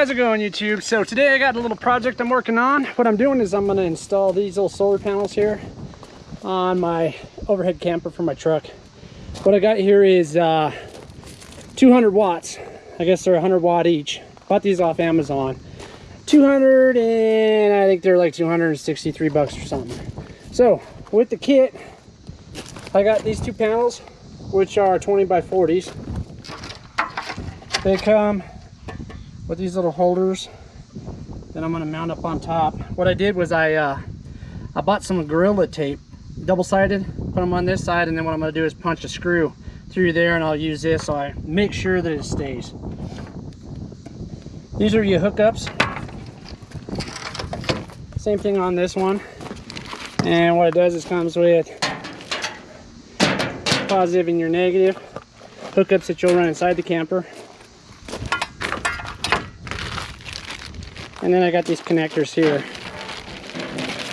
How's it going, YouTube? So today I got a little project I'm working on. What I'm doing is I'm going to install these little solar panels here on my overhead camper for my truck. What I got here is 200 watts. I guess they're 100 watt each. Bought these off Amazon. 200, and I think they're like 263 bucks or something. So with the kit, I got these two panels, which are 20 by 40s. They come with these little holders that I'm going to mount up on top. What I did was I bought some Gorilla tape, double-sided, put them on this side, and then what I'm going to do is punch a screw through there, and I'll use this so I make sure that it stays. These are your hookups. Same thing on this one. And what it does is comes with positive and your negative hookups that you'll run inside the camper. And then I got these connectors here,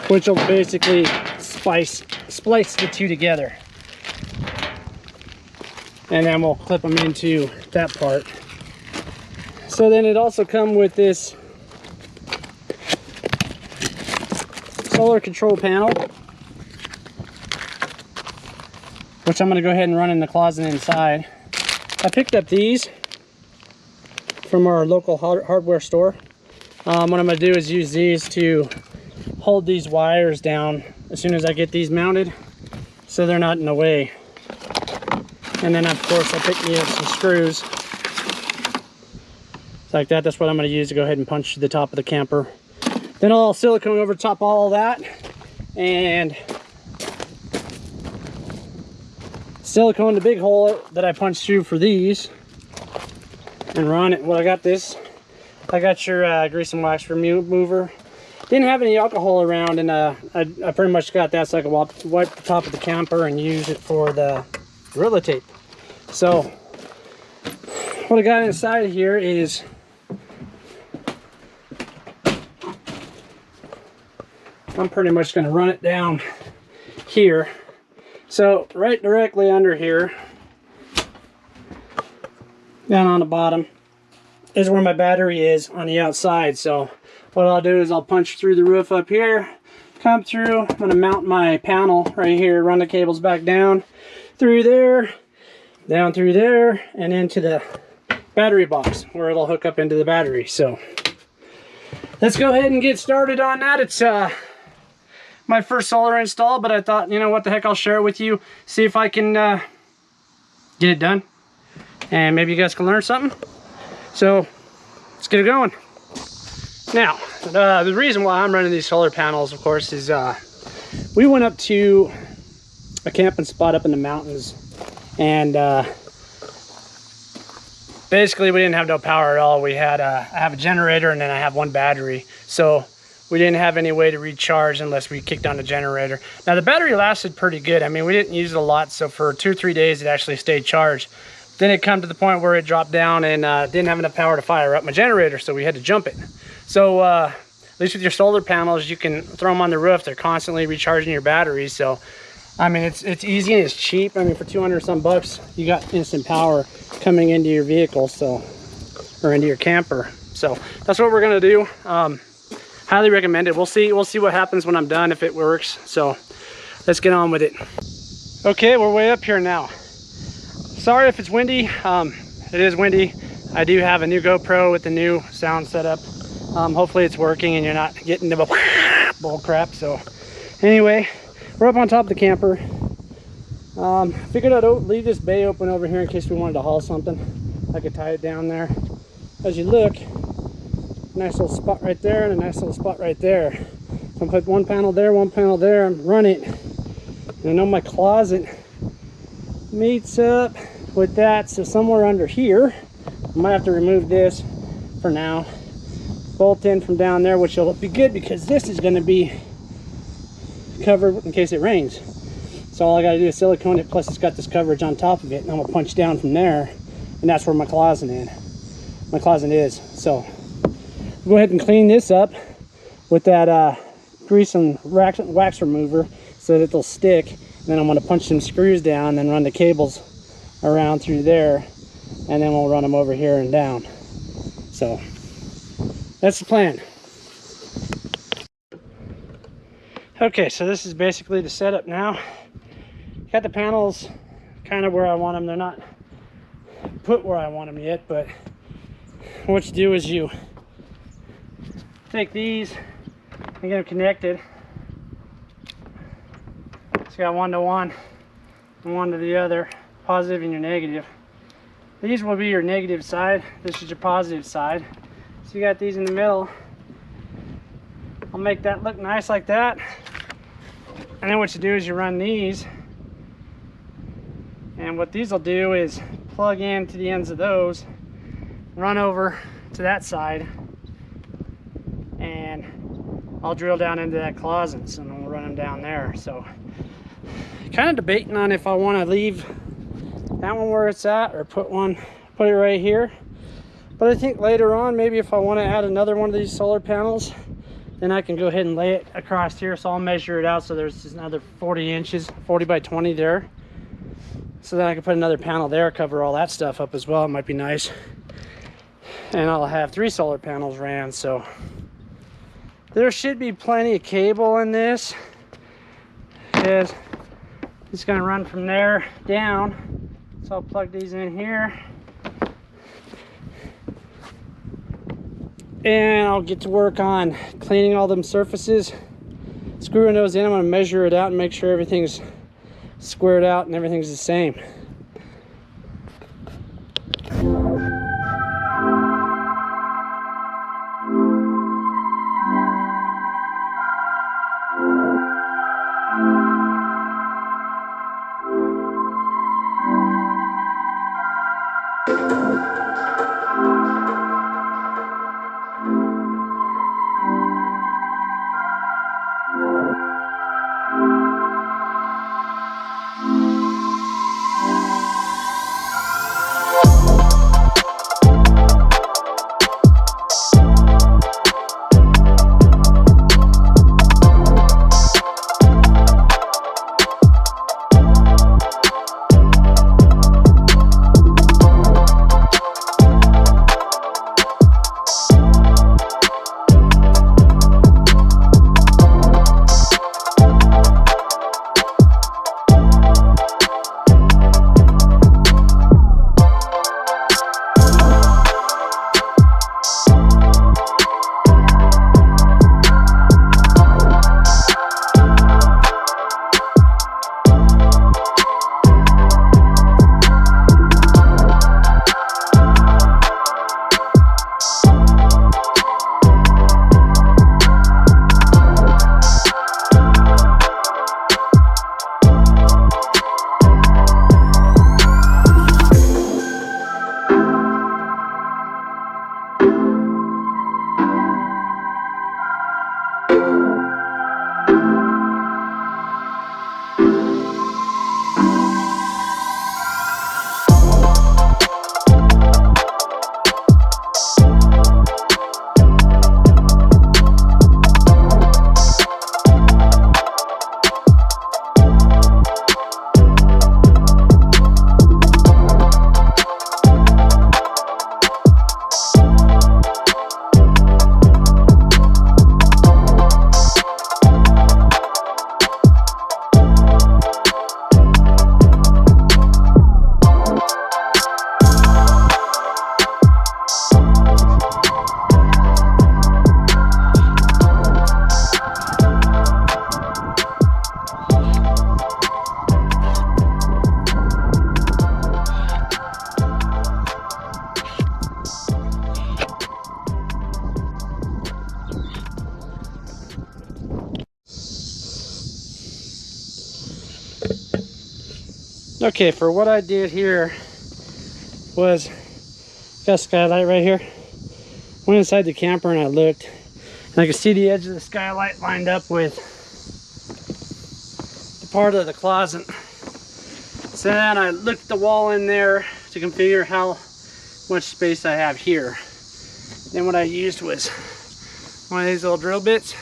which will basically splice the two together. And then we'll clip them into that part. So then it also comes with this solar control panel, which I'm going to go ahead and run in the closet inside. I picked up these from our local hardware store. What I'm going to do is use these to hold these wires down as soon as I get these mounted, so they're not in the way. And then of course I picked me up some screws like that. That's what I'm going to use to go ahead and punch the top of the camper. Then I'll silicone over top all that and silicone the big hole that I punched through for these and run it. Well, I got your grease and wax remover. Didn't have any alcohol around, and I pretty much got that so I could wipe the top of the camper and use it for the Gorilla tape. So what I got inside here is I'm pretty much going to run it down here. So right directly under here, down on the bottom, is where my battery is on the outside. So what I'll do is I'll punch through the roof up here, come through. I'm going to mount my panel right here, run the cables back down through there, down through there, and into the battery box where it'll hook up into the battery. So let's go ahead and get started on that. It's my first solar install, but I thought, you know what the heck, I'll share it with you, see if I can get it done, and maybe you guys can learn something. So let's get it going. Now, the reason why I'm running these solar panels, of course, is we went up to a camping spot up in the mountains, and basically we didn't have no power at all. We had I have a generator, and then I have one battery, so we didn't have any way to recharge unless we kicked on the generator. Now the battery lasted pretty good. I mean, we didn't use it a lot, so for 2 or 3 days it actually stayed charged. Then it come to the point where it dropped down and didn't have enough power to fire up my generator, so we had to jump it. So at least with your solar panels, you can throw them on the roof. They're constantly recharging your batteries. So I mean, it's easy and it's cheap. I mean, for 200 some bucks, you got instant power coming into your vehicle, so, or into your camper. So that's what we're gonna do. Highly recommend it. We'll see what happens when I'm done, if it works. So let's get on with it. Okay, we're way up here now. Sorry if it's windy. It is windy. I do have a new GoPro with the new sound setup. Hopefully it's working and you're not getting the bull crap. So anyway, we're up on top of the camper. Figured I'd leave this bay open over here in case we wanted to haul something. I could tie it down there. As you look, nice little spot right there and a nice little spot right there. So I'm gonna put one panel there, and run it. And I know my closet meets up with that, so somewhere under here I might have to remove this for now, bolt in from down there, which will be good because this is going to be covered in case it rains. So all I got to do is silicone it, plus it's got this coverage on top of it, and I'm gonna punch down from there, and that's where my closet is. So go ahead and clean this up with that grease and wax remover so that it'll stick. Then I'm going to punch some screws down, then run the cables around through there, and then we'll run them over here and down. So that's the plan. Okay, so this is basically the setup now. Got the panels kind of where I want them. They're not put where I want them yet, but what you do is you take these and get them connected. So you got one to one and one to the other, positive and your negative. These will be your negative side. This is your positive side. So you got these in the middle. I'll make that look nice like that. And then what you do is you run these. And what these will do is plug into the ends of those, run over to that side, and I'll drill down into that closet, and we'll run them down there. So kind of debating on if I want to leave that one where it's at or put it right here. But I think later on, maybe if I want to add another one of these solar panels, then I can go ahead and lay it across here. So I'll measure it out so there's just another 40 inches, 40 by 20 there. So then I can put another panel there, cover all that stuff up as well. It might be nice. And I'll have 3 solar panels ran. So there should be plenty of cable in this, because it's going to run from there down. So I'll plug these in here. And I'll get to work on cleaning all them surfaces, screwing those in. I'm going to measure it out and make sure everything's squared out and everything's the same. Okay, for what I did here was, got a skylight right here. Went inside the camper and I looked, and I could see the edge of the skylight lined up with the part of the closet. So then I looked the wall in there to configure how much space I have here. Then what I used was one of these little drill bits,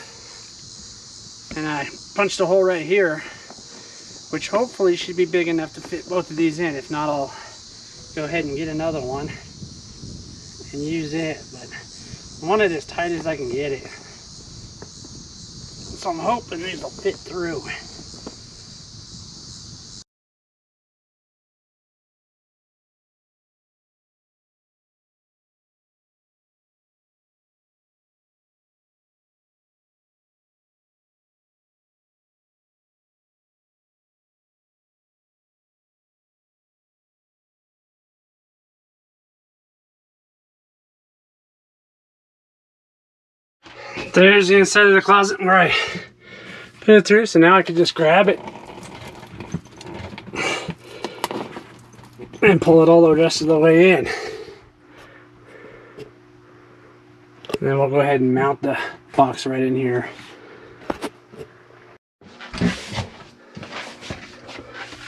and I punched a hole right here, which hopefully should be big enough to fit both of these in. If not, I'll go ahead and get another one and use it. But I want it as tight as I can get it. So I'm hoping these will fit through. There's the inside of the closet where I put it through, so now I can just grab it and pull it all the rest of the way in. And then we'll go ahead and mount the box right in here.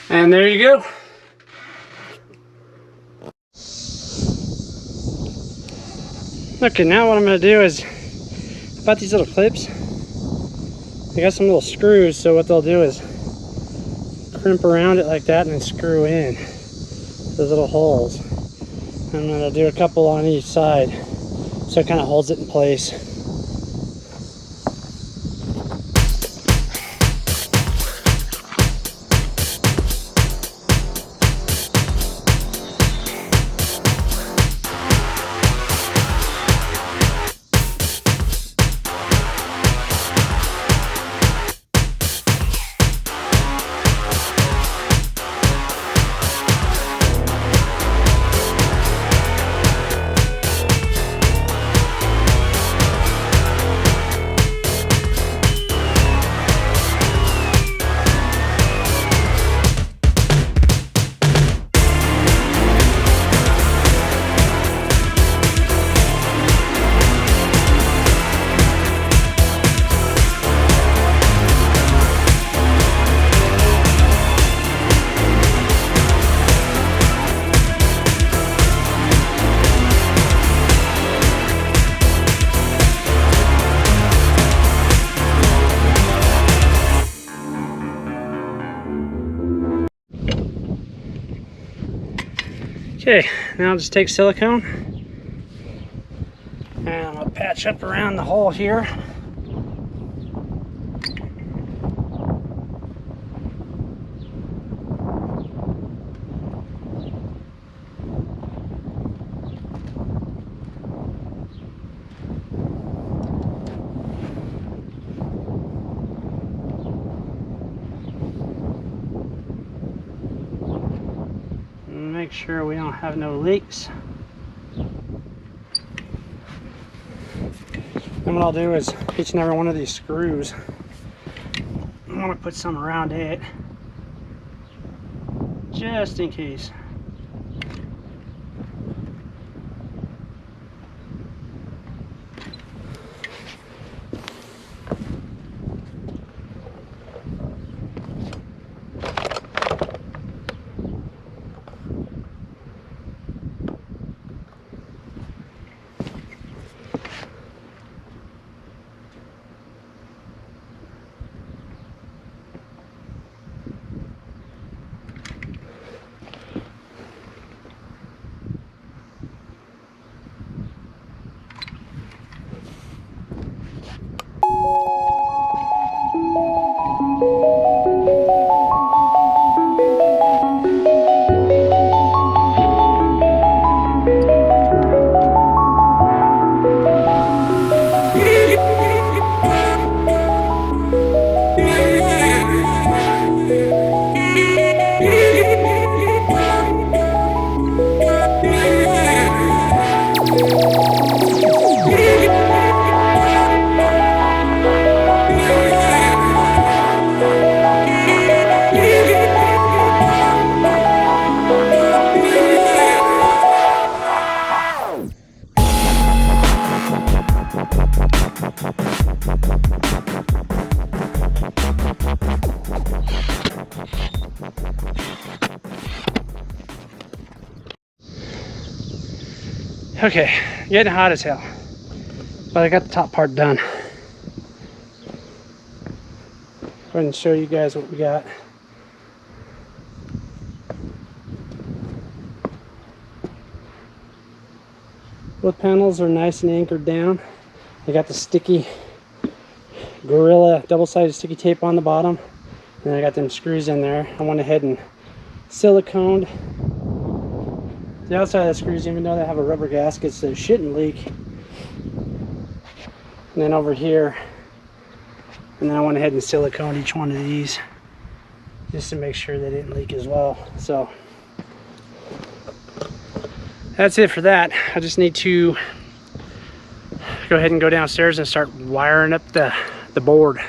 And there you go. Okay, now what I'm going to do is, about these little clips, I got some little screws, so what they'll do is crimp around it like that and then screw in those little holes. I'm going to do a couple on each side so it kind of holds it in place. Okay, now I'll just take silicone and I'm going to patch up around the hole here. Make sure we don't have no leaks. Then what I'll do is each and every one of these screws, I want to put some around it just in case. Okay, getting hot as hell, but I got the top part done. Go ahead and show you guys what we got. Both panels are nice and anchored down. I got the sticky Gorilla double-sided sticky tape on the bottom, and I got them screws in there. I went ahead and siliconed the outside of the screws, even though they have a rubber gasket, so it shouldn't leak. And then over here, and then I went ahead and siliconed each one of these just to make sure they didn't leak as well. So that's it for that. I just need to go ahead and go downstairs and start wiring up the board.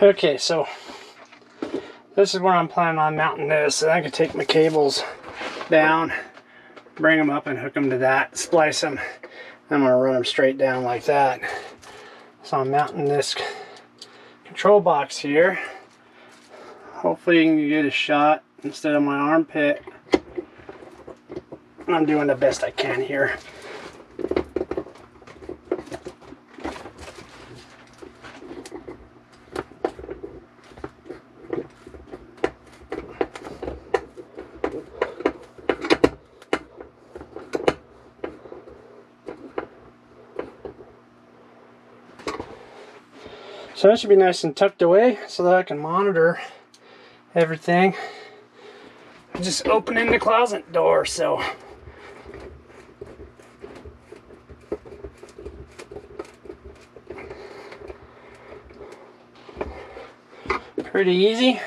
Okay, so this is where I'm planning on mounting this. And I can take my cables down, bring them up and hook them to that, splice them. I'm gonna run them straight down like that. So I'm mounting this control box here. Hopefully you can get a shot instead of my armpit. I'm doing the best I can here. So that should be nice and tucked away so that I can monitor everything. I'm just opening the closet door, so pretty easy.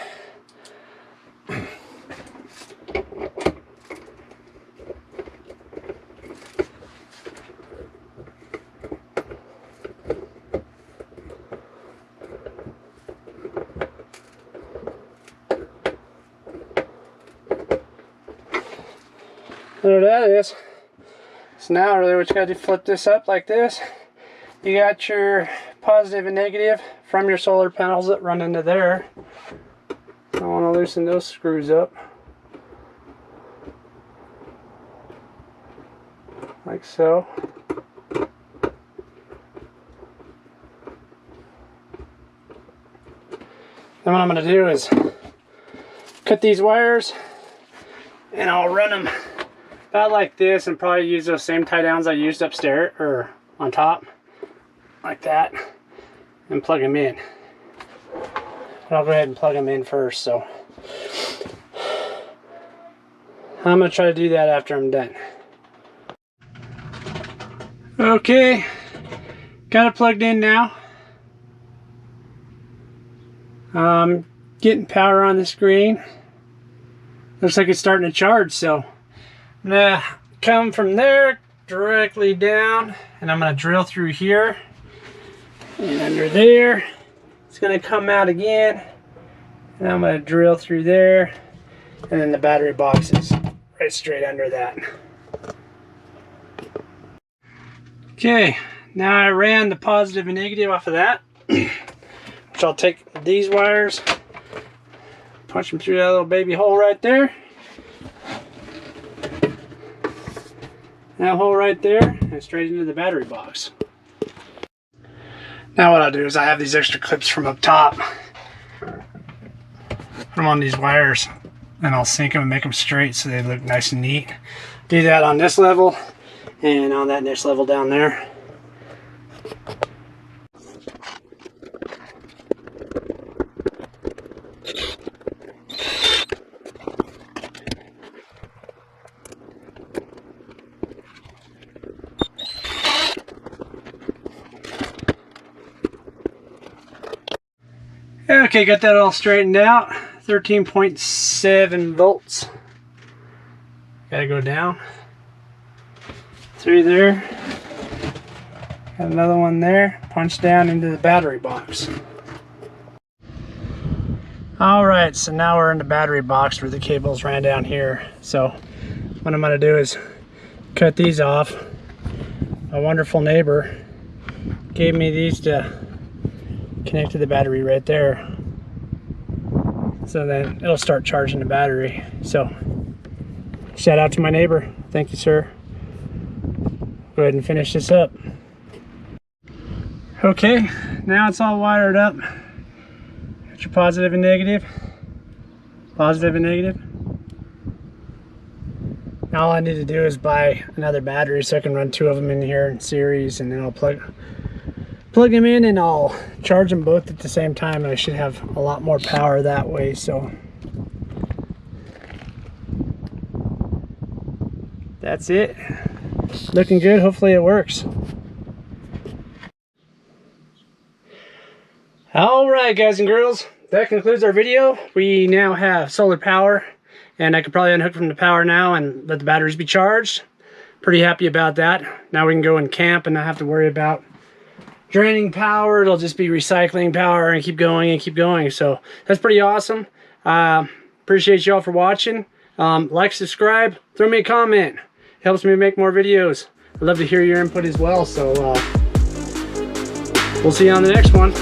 There that is. So now really what you gotta do, flip this up like this. You got your positive and negative from your solar panels that run into there. I want to loosen those screws up. Like so. Then what I'm going to do is cut these wires and I'll run them about like this and probably use those same tie downs I used upstairs or on top, like that, and plug them in. And I'll go ahead and plug them in first. So I'm going to try to do that after I'm done. Okay, got it plugged in now. Getting power on the screen. Looks like it's starting to charge, so I'm gonna come from there directly down and I'm gonna drill through here and under there. It's gonna come out again and I'm gonna drill through there, and then the battery box is right straight under that. Okay, now I ran the positive and negative off of that, which I'll take these wires, punch them through that little baby hole right there. That hole right there, and straight into the battery box. Now what I'll do is I have these extra clips from up top. Put them on these wires, and I'll sink them and make them straight so they look nice and neat. Do that on this level and on that next level down there. Okay, got that all straightened out. 13.7 volts. Gotta go down through there. Got another one there. Punch down into the battery box. Alright, so now we're in the battery box where the cables ran down here. So what I'm gonna do is cut these off. A wonderful neighbor gave me these to connect to the battery right there, so then it'll start charging the battery. So shout out to my neighbor, thank you sir. Go ahead and finish this up. Okay, now it's all wired up. Got your positive and negative, positive and negative. Now all I need to do is buy another battery so I can run 2 of them in here in series, and then I'll plug them in and I'll charge them both at the same time, and I should have a lot more power that way. So that's it. Looking good. Hopefully it works. All right, guys and girls, that concludes our video. We now have solar power, and I could probably unhook from the power now and let the batteries be charged. Pretty happy about that. Now we can go and camp and not have to worry about draining power. It'll just be recycling power and keep going and keep going. So that's pretty awesome. Appreciate y'all for watching. Like, subscribe, throw me a comment. Helps me make more videos. I'd love to hear your input as well. So we'll see you on the next one.